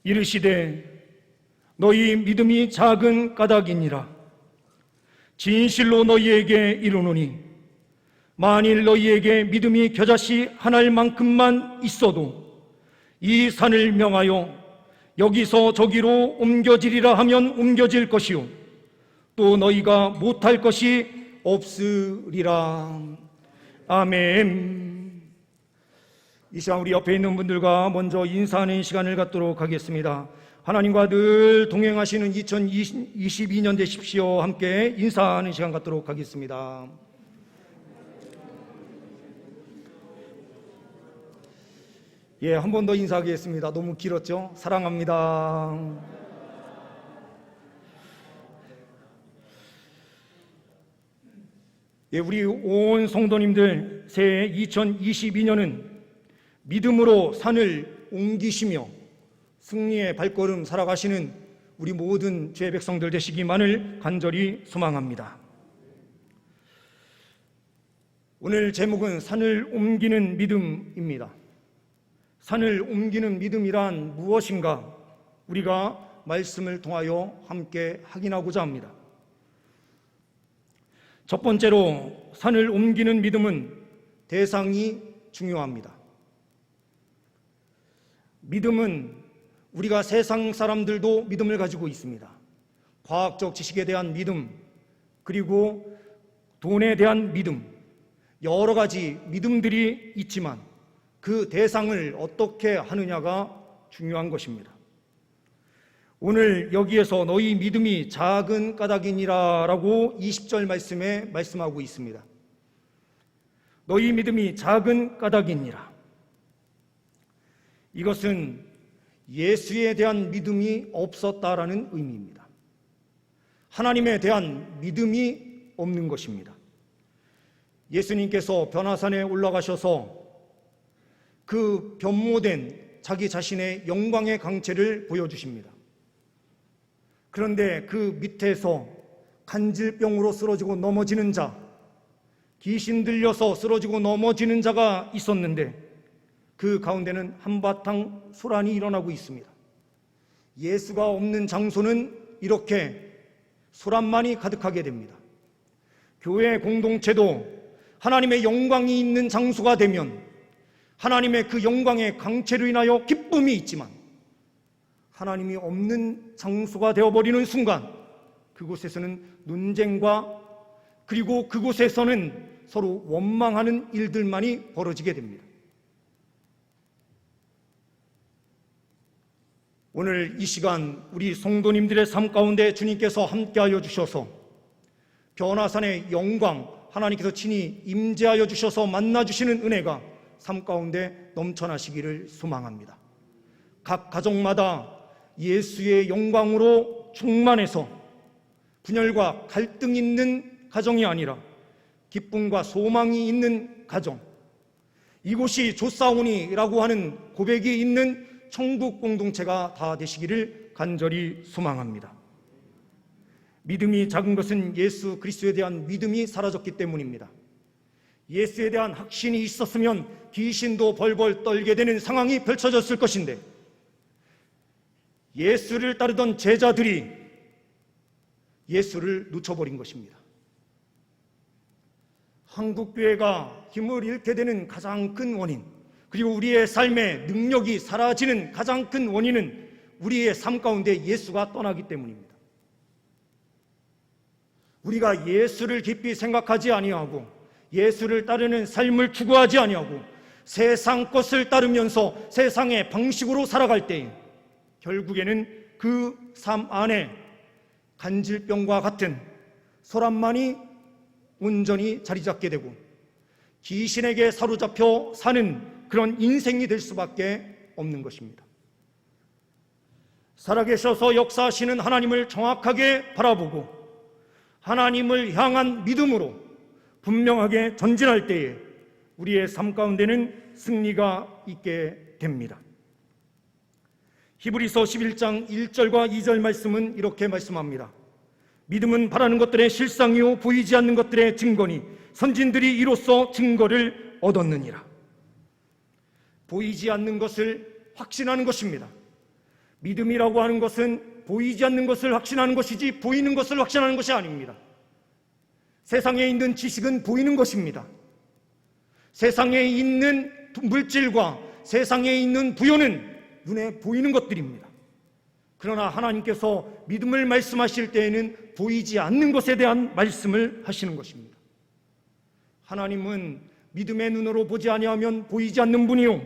이르시되 너희 믿음이 작은 까닭이니라. 진실로 너희에게 이르노니 만일 너희에게 믿음이 겨자씨 하나만큼만 있어도 이 산을 명하여 여기서 저기로 옮겨지리라 하면 옮겨질 것이요 또 너희가 못할 것이 없으리라. 아멘. 이 시간 우리 옆에 있는 분들과 먼저 인사하는 시간을 갖도록 하겠습니다. 하나님과 늘 동행하시는 2022년 되십시오. 함께 인사하는 시간 갖도록 하겠습니다. 예, 한 번 더 인사하겠습니다. 너무 길었죠? 사랑합니다. 예, 우리 온 성도님들 새해 2022년은 믿음으로 산을 옮기시며 승리의 발걸음 살아가시는 우리 모든 주의 백성들 되시기만을 간절히 소망합니다. 오늘 제목은 산을 옮기는 믿음입니다. 산을 옮기는 믿음이란 무엇인가 우리가 말씀을 통하여 함께 확인하고자 합니다. 첫 번째로 산을 옮기는 믿음은 대상이 중요합니다. 믿음은 우리가 세상 사람들도 믿음을 가지고 있습니다. 과학적 지식에 대한 믿음, 그리고 돈에 대한 믿음, 여러 가지 믿음들이 있지만 그 대상을 어떻게 하느냐가 중요한 것입니다. 오늘 여기에서 너희 믿음이 작은 까닭이니라 라고 20절 말씀에 말씀하고 있습니다. 너희 믿음이 작은 까닭이니라. 이것은 예수에 대한 믿음이 없었다라는 의미입니다. 하나님에 대한 믿음이 없는 것입니다. 예수님께서 변화산에 올라가셔서 그 변모된 자기 자신의 영광의 강체를 보여주십니다. 그런데 그 밑에서 간질병으로 쓰러지고 넘어지는 자, 귀신 들려서 쓰러지고 넘어지는 자가 있었는데 그 가운데는 한바탕 소란이 일어나고 있습니다. 예수가 없는 장소는 이렇게 소란만이 가득하게 됩니다. 교회 공동체도 하나님의 영광이 있는 장소가 되면 하나님의 그 영광의 강체로 인하여 기쁨이 있지만 하나님이 없는 장소가 되어버리는 순간 그곳에서는 논쟁과 그리고 그곳에서는 서로 원망하는 일들만이 벌어지게 됩니다. 오늘 이 시간 우리 성도님들의 삶 가운데 주님께서 함께하여 주셔서 변화산의 영광 하나님께서 친히 임재하여 주셔서 만나주시는 은혜가 삶 가운데 넘쳐나시기를 소망합니다. 각 가정마다 예수의 영광으로 충만해서 분열과 갈등 있는 가정이 아니라 기쁨과 소망이 있는 가정, 이곳이 좋사오니라고 하는 고백이 있는 천국 공동체가 다 되시기를 간절히 소망합니다. 믿음이 작은 것은 예수 그리스도에 대한 믿음이 사라졌기 때문입니다. 예수에 대한 확신이 있었으면 귀신도 벌벌 떨게 되는 상황이 펼쳐졌을 것인데 예수를 따르던 제자들이 예수를 놓쳐버린 것입니다. 한국교회가 힘을 잃게 되는 가장 큰 원인, 그리고 우리의 삶의 능력이 사라지는 가장 큰 원인은 우리의 삶 가운데 예수가 떠나기 때문입니다. 우리가 예수를 깊이 생각하지 아니하고 예수를 따르는 삶을 추구하지 아니하고 세상 것을 따르면서 세상의 방식으로 살아갈 때에 결국에는 그 삶 안에 간질병과 같은 소란만이 온전히 자리 잡게 되고 귀신에게 사로잡혀 사는 그런 인생이 될 수밖에 없는 것입니다. 살아계셔서 역사하시는 하나님을 정확하게 바라보고 하나님을 향한 믿음으로 분명하게 전진할 때에 우리의 삶 가운데는 승리가 있게 됩니다. 히브리서 11장 1절과 2절 말씀은 이렇게 말씀합니다. 믿음은 바라는 것들의 실상이요 보이지 않는 것들의 증거니 선진들이 이로써 증거를 얻었느니라. 보이지 않는 것을 확신하는 것입니다. 믿음이라고 하는 것은 보이지 않는 것을 확신하는 것이지 보이는 것을 확신하는 것이 아닙니다. 세상에 있는 지식은 보이는 것입니다. 세상에 있는 물질과 세상에 있는 부여는 눈에 보이는 것들입니다. 그러나 하나님께서 믿음을 말씀하실 때에는 보이지 않는 것에 대한 말씀을 하시는 것입니다. 하나님은 믿음의 눈으로 보지 아니하면 보이지 않는 분이요,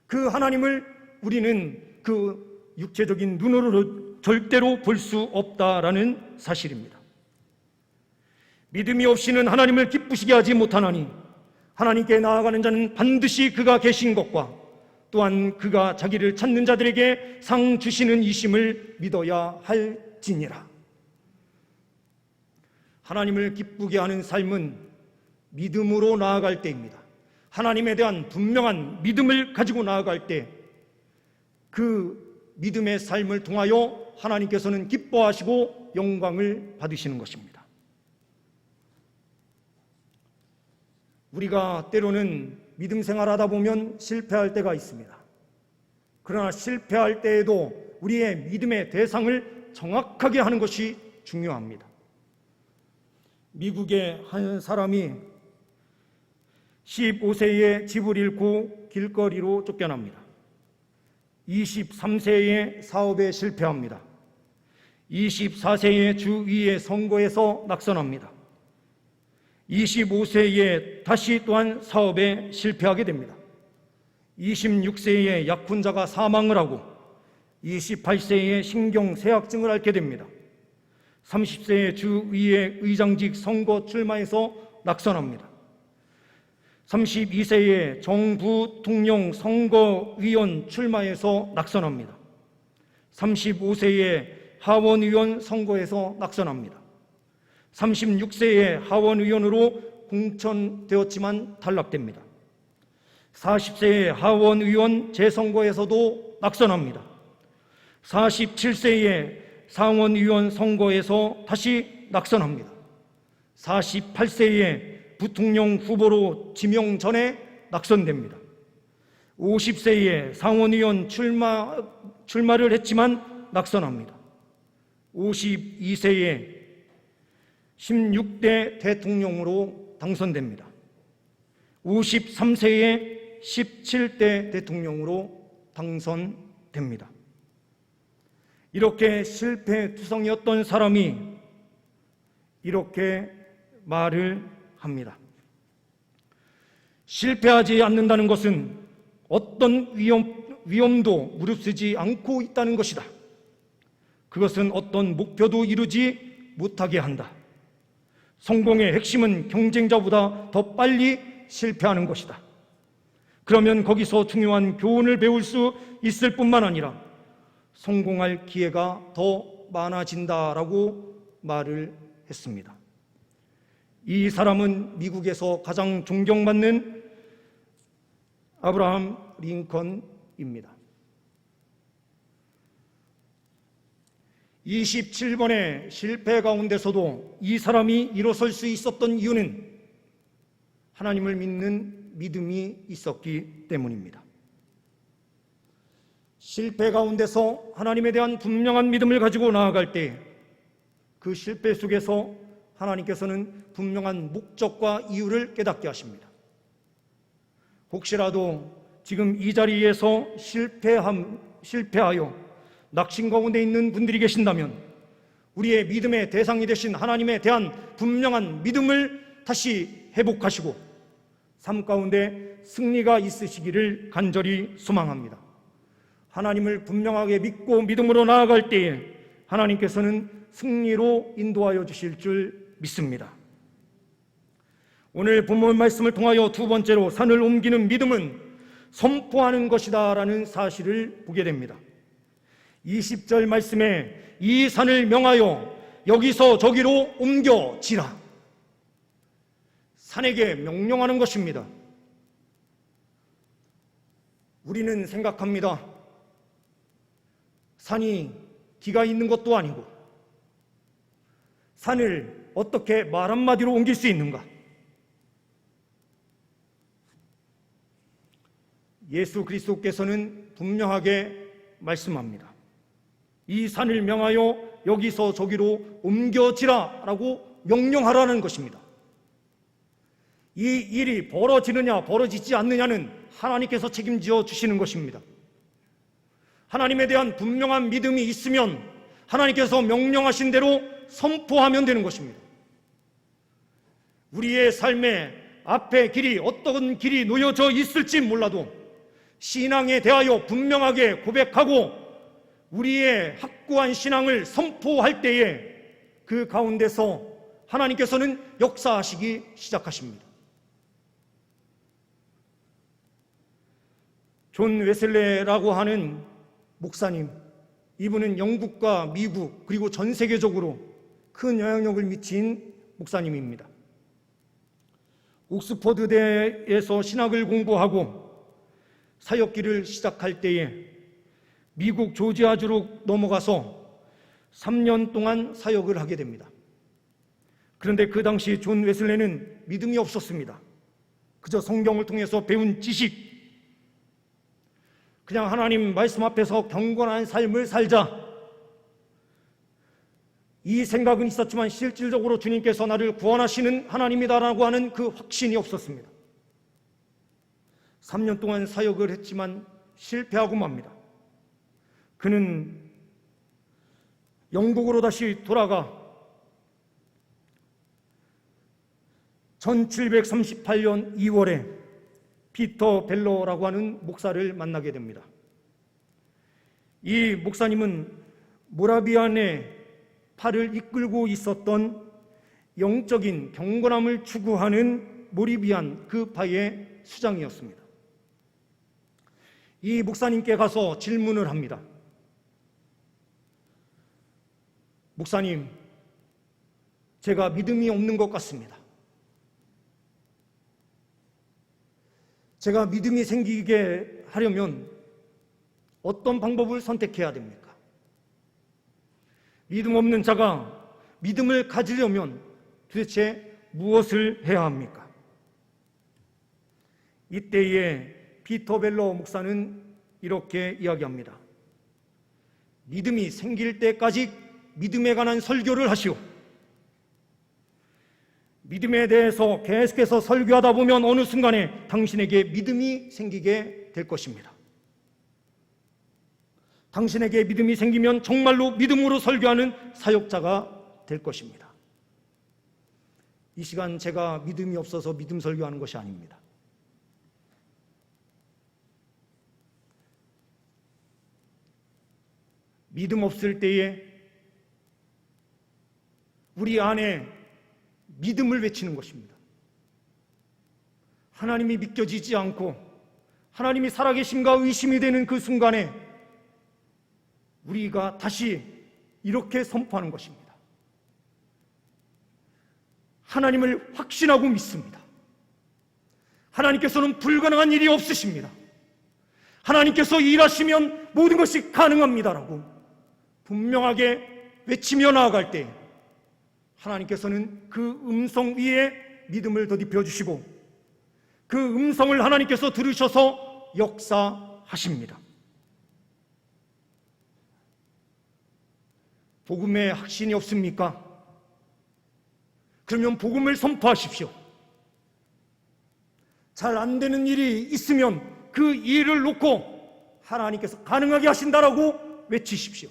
그 하나님을 우리는 그 육체적인 눈으로 절대로 볼 수 없다라는 사실입니다. 믿음이 없이는 하나님을 기쁘시게 하지 못하나니 하나님께 나아가는 자는 반드시 그가 계신 것과 또한 그가 자기를 찾는 자들에게 상 주시는 이심을 믿어야 할지니라. 하나님을 기쁘게 하는 삶은 믿음으로 나아갈 때입니다. 하나님에 대한 분명한 믿음을 가지고 나아갈 때 그 믿음의 삶을 통하여 하나님께서는 기뻐하시고 영광을 받으시는 것입니다. 우리가 때로는 믿음 생활하다 보면 실패할 때가 있습니다. 그러나 실패할 때에도 우리의 믿음의 대상을 정확하게 하는 것이 중요합니다. 미국의 한 사람이 15세에 집을 잃고 길거리로 쫓겨납니다. 23세에 사업에 실패합니다. 24세에 주위의 선거에서 낙선합니다. 25세에 다시 또한 사업에 실패하게 됩니다. 26세에 약혼자가 사망을 하고 28세에 신경쇠약증을 앓게 됩니다. 30세에 주위의 의장직 선거 출마해서 낙선합니다. 32세에 정부통령 선거위원 출마해서 낙선합니다. 35세에 하원의원 선거에서 낙선합니다. 36세에 하원의원으로 공천되었지만 탈락됩니다. 40세에 하원의원 재선거에서도 낙선합니다. 47세에 상원의원 선거에서 다시 낙선합니다. 48세에 부통령 후보로 지명 전에 낙선됩니다. 50세에 상원의원 출마를 했지만 낙선합니다. 52세에 16대 대통령으로 당선됩니다. 53세에 17대 대통령으로 당선됩니다. 이렇게 실패투성이었던 사람이 이렇게 말을 합니다. 실패하지 않는다는 것은 어떤 위험도 무릅쓰지 않고 있다는 것이다. 그것은 어떤 목표도 이루지 못하게 한다. 성공의 핵심은 경쟁자보다 더 빨리 실패하는 것이다. 그러면 거기서 중요한 교훈을 배울 수 있을 뿐만 아니라 성공할 기회가 더 많아진다라고 말을 했습니다. 이 사람은 미국에서 가장 존경받는 아브라함 링컨입니다. 27번의 실패 가운데서도 이 사람이 일어설 수 있었던 이유는 하나님을 믿는 믿음이 있었기 때문입니다. 실패 가운데서 하나님에 대한 분명한 믿음을 가지고 나아갈 때 그 실패 속에서 하나님께서는 분명한 목적과 이유를 깨닫게 하십니다. 혹시라도 지금 이 자리에서 실패하여 낙심 가운데 있는 분들이 계신다면 우리의 믿음의 대상이 되신 하나님에 대한 분명한 믿음을 다시 회복하시고 삶 가운데 승리가 있으시기를 간절히 소망합니다. 하나님을 분명하게 믿고 믿음으로 나아갈 때에 하나님께서는 승리로 인도하여 주실 줄 믿습니다. 오늘 본문 말씀을 통하여 두 번째로 산을 옮기는 믿음은 선포하는 것이다 라는 사실을 보게 됩니다. 20절 말씀에 이 산을 명하여 여기서 저기로 옮겨지라. 산에게 명령하는 것입니다. 우리는 생각합니다. 산이 기가 있는 것도 아니고 산을 어떻게 말 한마디로 옮길 수 있는가? 예수 그리스도께서는 분명하게 말씀합니다. 이 산을 명하여 여기서 저기로 옮겨지라 라고 명령하라는 것입니다. 이 일이 벌어지느냐 벌어지지 않느냐는 하나님께서 책임져 주시는 것입니다. 하나님에 대한 분명한 믿음이 있으면 하나님께서 명령하신 대로 선포하면 되는 것입니다. 우리의 삶에 앞에 길이 어떤 길이 놓여져 있을지 몰라도 신앙에 대하여 분명하게 고백하고 우리의 확고한 신앙을 선포할 때에 그 가운데서 하나님께서는 역사하시기 시작하십니다. 존 웨슬레라고 하는 목사님, 이분은 영국과 미국 그리고 전 세계적으로 큰 영향력을 미친 목사님입니다. 옥스퍼드대에서 신학을 공부하고 사역길을 시작할 때에 미국 조지아주로 넘어가서 3년 동안 사역을 하게 됩니다. 그런데 그 당시 존 웨슬레는 믿음이 없었습니다. 그저 성경을 통해서 배운 지식, 그냥 하나님 말씀 앞에서 경건한 삶을 살자, 이 생각은 있었지만 실질적으로 주님께서 나를 구원하시는 하나님이다라고 하는 그 확신이 없었습니다. 3년 동안 사역을 했지만 실패하고 맙니다. 그는 영국으로 다시 돌아가 1738년 2월에 피터 벨러라고 하는 목사를 만나게 됩니다. 이 목사님은 모라비안의 파를 이끌고 있었던 영적인 경건함을 추구하는 모라비안 그 파의 수장이었습니다. 이 목사님께 가서 질문을 합니다. 목사님, 제가 믿음이 없는 것 같습니다. 제가 믿음이 생기게 하려면 어떤 방법을 선택해야 됩니까? 믿음 없는 자가 믿음을 가지려면 도대체 무엇을 해야 합니까? 이때에 피터 벨러 목사는 이렇게 이야기합니다. 믿음이 생길 때까지 믿음에 관한 설교를 하시오. 믿음에 대해서 계속해서 설교하다 보면 어느 순간에 당신에게 믿음이 생기게 될 것입니다. 당신에게 믿음이 생기면 정말로 믿음으로 설교하는 사역자가 될 것입니다. 이 시간 제가 믿음이 없어서 믿음 설교하는 것이 아닙니다. 믿음 없을 때에 우리 안에 믿음을 외치는 것입니다. 하나님이 믿겨지지 않고 하나님이 살아계심과 의심이 되는 그 순간에 우리가 다시 이렇게 선포하는 것입니다. 하나님을 확신하고 믿습니다. 하나님께서는 불가능한 일이 없으십니다. 하나님께서 일하시면 모든 것이 가능합니다라고 분명하게 외치며 나아갈 때 하나님께서는 그 음성 위에 믿음을 덧입혀 주시고 그 음성을 하나님께서 들으셔서 역사하십니다. 복음에 확신이 없습니까? 그러면 복음을 선포하십시오. 잘 안 되는 일이 있으면 그 일을 놓고 하나님께서 가능하게 하신다라고 외치십시오.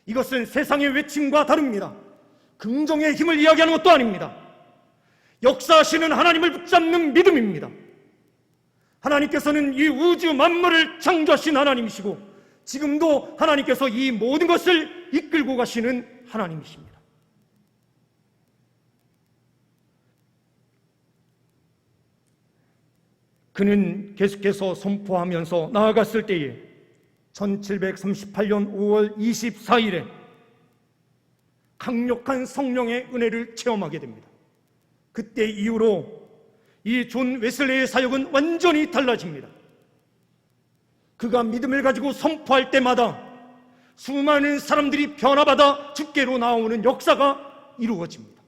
이것은 세상의 외침과 다릅니다. 긍정의 힘을 이야기하는 것도 아닙니다. 역사하시는 하나님을 붙잡는 믿음입니다. 하나님께서는 이 우주 만물을 창조하신 하나님이시고 지금도 하나님께서 이 모든 것을 이끌고 가시는 하나님이십니다. 그는 계속해서 선포하면서 나아갔을 때에 1738년 5월 24일에 강력한 성령의 은혜를 체험하게 됩니다. 그때 이후로 이 존 웨슬레의 사역은 완전히 달라집니다. 그가 믿음을 가지고 선포할 때마다 수많은 사람들이 변화받아 주께로 나오는 역사가 이루어집니다.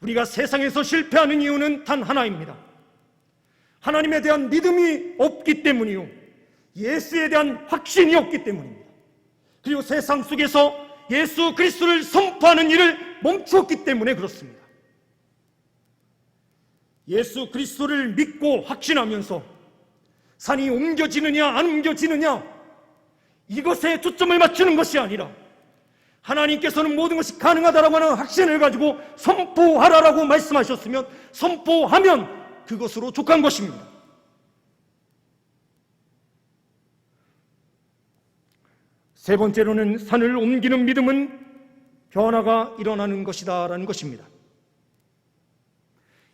우리가 세상에서 실패하는 이유는 단 하나입니다. 하나님에 대한 믿음이 없기 때문이요, 예수에 대한 확신이 없기 때문입니다. 그리고 세상 속에서 예수 그리스도를 선포하는 일을 멈추었기 때문에 그렇습니다. 예수 그리스도를 믿고 확신하면서 산이 옮겨지느냐 안 옮겨지느냐 이것에 초점을 맞추는 것이 아니라 하나님께서는 모든 것이 가능하다라고 하는 확신을 가지고 선포하라라고 말씀하셨으면 선포하면 그것으로 족한 것입니다. 세 번째로는 산을 옮기는 믿음은 변화가 일어나는 것이다 라는 것입니다.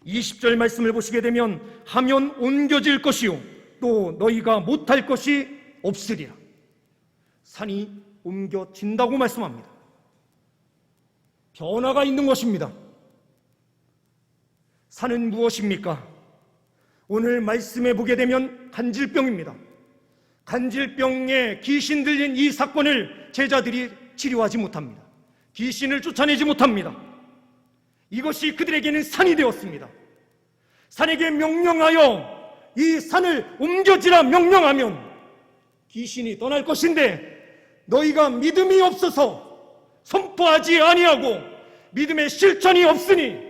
20절 말씀을 보시게 되면 하면 옮겨질 것이요 또 너희가 못할 것이 없으리라. 산이 옮겨진다고 말씀합니다. 변화가 있는 것입니다. 산은 무엇입니까? 오늘 말씀해 보게 되면 간질병입니다. 간질병에 귀신 들린 이 사건을 제자들이 치료하지 못합니다. 귀신을 쫓아내지 못합니다. 이것이 그들에게는 산이 되었습니다. 산에게 명령하여 이 산을 옮겨지라 명령하면 귀신이 떠날 것인데 너희가 믿음이 없어서 선포하지 아니하고 믿음의 실천이 없으니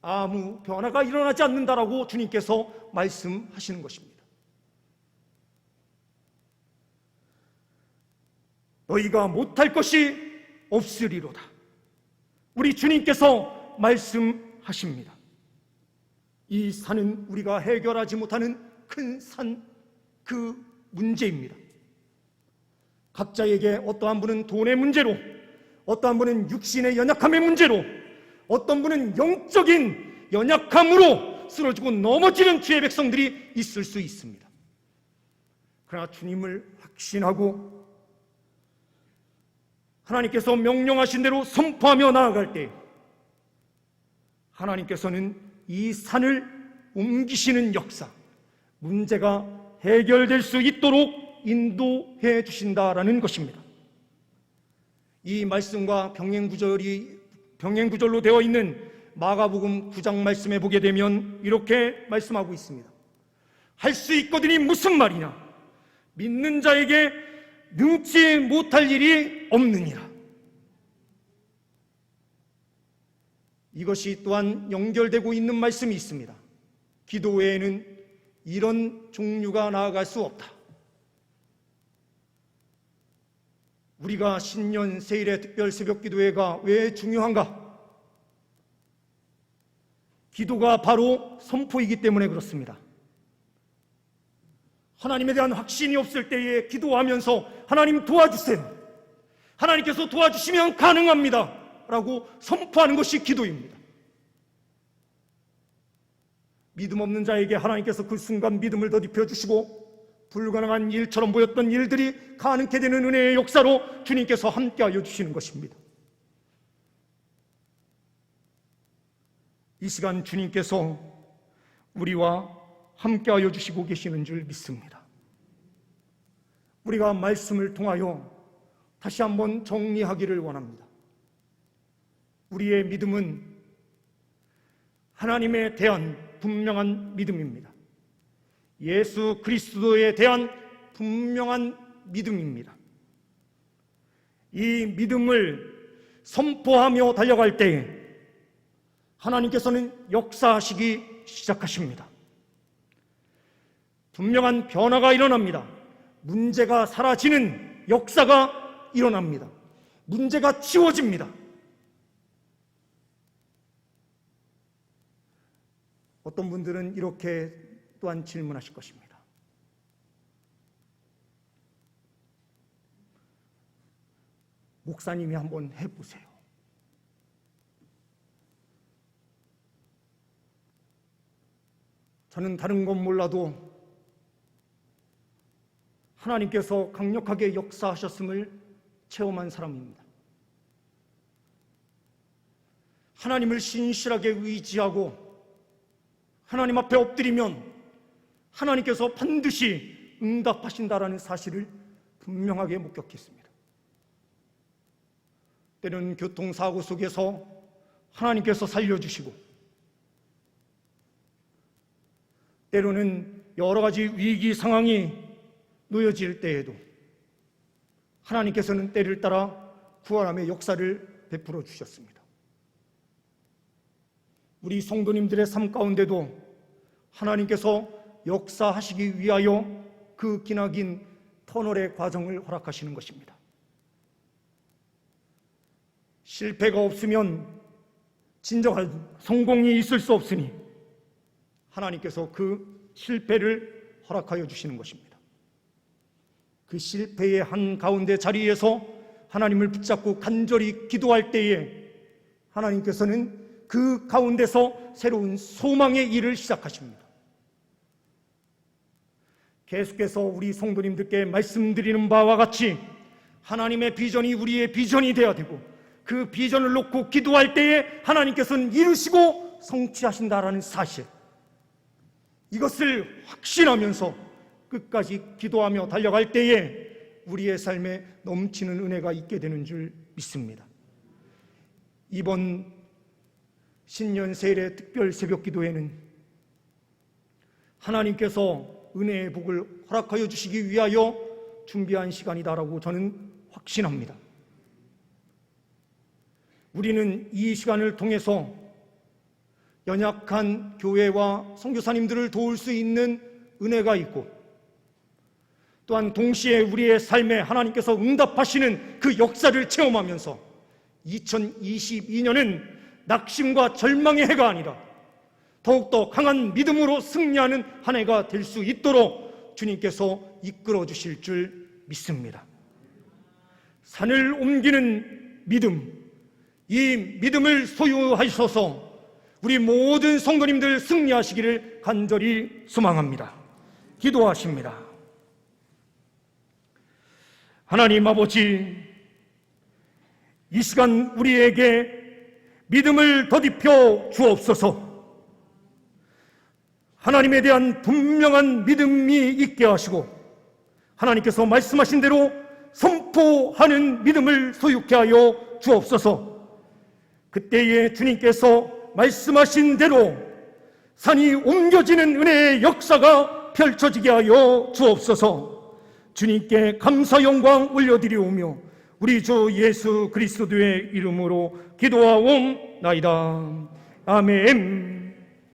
아무 변화가 일어나지 않는다라고 주님께서 말씀하시는 것입니다. 너희가 못할 것이 없으리로다. 우리 주님께서 말씀하십니다. 이 산은 우리가 해결하지 못하는 큰 산, 그 문제입니다. 각자에게 어떠한 분은 돈의 문제로, 어떠한 분은 육신의 연약함의 문제로, 어떤 분은 영적인 연약함으로 쓰러지고 넘어지는 주의 백성들이 있을 수 있습니다. 그러나 주님을 확신하고 하나님께서 명령하신 대로 선포하며 나아갈 때 하나님께서는 이 산을 옮기시는 역사, 문제가 해결될 수 있도록 인도해 주신다라는 것입니다. 이 말씀과 병행구절로 되어 있는 마가복음 9장 말씀에 보게 되면 이렇게 말씀하고 있습니다. 할 수 있거든이 무슨 말이냐? 믿는 자에게 능치 못할 일이 없느니라. 이것이 또한 연결되고 있는 말씀이 있습니다. 기도 외에는 이런 종류가 나아갈 수 없다. 우리가 신년 세일의 특별 새벽 기도회가 왜 중요한가? 기도가 바로 선포이기 때문에 그렇습니다. 하나님에 대한 확신이 없을 때에 기도하면서 하나님 도와주세요, 하나님께서 도와주시면 가능합니다 라고 선포하는 것이 기도입니다. 믿음 없는 자에게 하나님께서 그 순간 믿음을 더딥혀 주시고 불가능한 일처럼 보였던 일들이 가능케 되는 은혜의 역사로 주님께서 함께하여 주시는 것입니다. 이 시간 주님께서 우리와 함께하여 주시고 계시는 줄 믿습니다. 우리가 말씀을 통하여 다시 한번 정리하기를 원합니다. 우리의 믿음은 하나님에 대한 분명한 믿음입니다. 예수 그리스도에 대한 분명한 믿음입니다. 이 믿음을 선포하며 달려갈 때에 하나님께서는 역사하시기 시작하십니다. 분명한 변화가 일어납니다. 문제가 사라지는 역사가 일어납니다. 문제가 치워집니다. 어떤 분들은 이렇게 또한 질문하실 것입니다. 목사님이 한번 해보세요. 저는 다른 건 몰라도 하나님께서 강력하게 역사하셨음을 체험한 사람입니다. 하나님을 신실하게 의지하고 하나님 앞에 엎드리면 하나님께서 반드시 응답하신다라는 사실을 분명하게 목격했습니다. 때로는 교통사고 속에서 하나님께서 살려주시고, 때로는 여러 가지 위기 상황이 놓여질 때에도 하나님께서는 때를 따라 구원함의 역사를 베풀어 주셨습니다. 우리 성도님들의 삶 가운데도 하나님께서 역사하시기 위하여 그 기나긴 터널의 과정을 허락하시는 것입니다. 실패가 없으면 진정한 성공이 있을 수 없으니 하나님께서 그 실패를 허락하여 주시는 것입니다. 그 실패의 한가운데 자리에서 하나님을 붙잡고 간절히 기도할 때에 하나님께서는 그 가운데서 새로운 소망의 일을 시작하십니다. 계속해서 우리 성도님들께 말씀드리는 바와 같이 하나님의 비전이 우리의 비전이 되어야 되고, 그 비전을 놓고 기도할 때에 하나님께서는 이루시고 성취하신다라는 사실, 이것을 확신하면서 끝까지 기도하며 달려갈 때에 우리의 삶에 넘치는 은혜가 있게 되는 줄 믿습니다. 이번 신년 세일의 특별 새벽 기도회는 하나님께서 은혜의 복을 허락하여 주시기 위하여 준비한 시간이다라고 저는 확신합니다. 우리는 이 시간을 통해서 연약한 교회와 선교사님들을 도울 수 있는 은혜가 있고, 또한 동시에 우리의 삶에 하나님께서 응답하시는 그 역사를 체험하면서 2022년은 낙심과 절망의 해가 아니라 더욱더 강한 믿음으로 승리하는 한 해가 될 수 있도록 주님께서 이끌어 주실 줄 믿습니다. 산을 옮기는 믿음, 이 믿음을 소유하셔서 우리 모든 성도님들 승리하시기를 간절히 소망합니다. 기도하십니다. 하나님 아버지, 이 시간 우리에게 믿음을 더딥혀 주옵소서. 하나님에 대한 분명한 믿음이 있게 하시고, 하나님께서 말씀하신 대로 선포하는 믿음을 소유케 하여 주옵소서. 그때에 주님께서 말씀하신 대로 산이 옮겨지는 은혜의 역사가 펼쳐지게 하여 주옵소서. 주님께 감사 영광 올려드리오며 우리 주 예수 그리스도의 이름으로 기도하옵나이다. 아멘.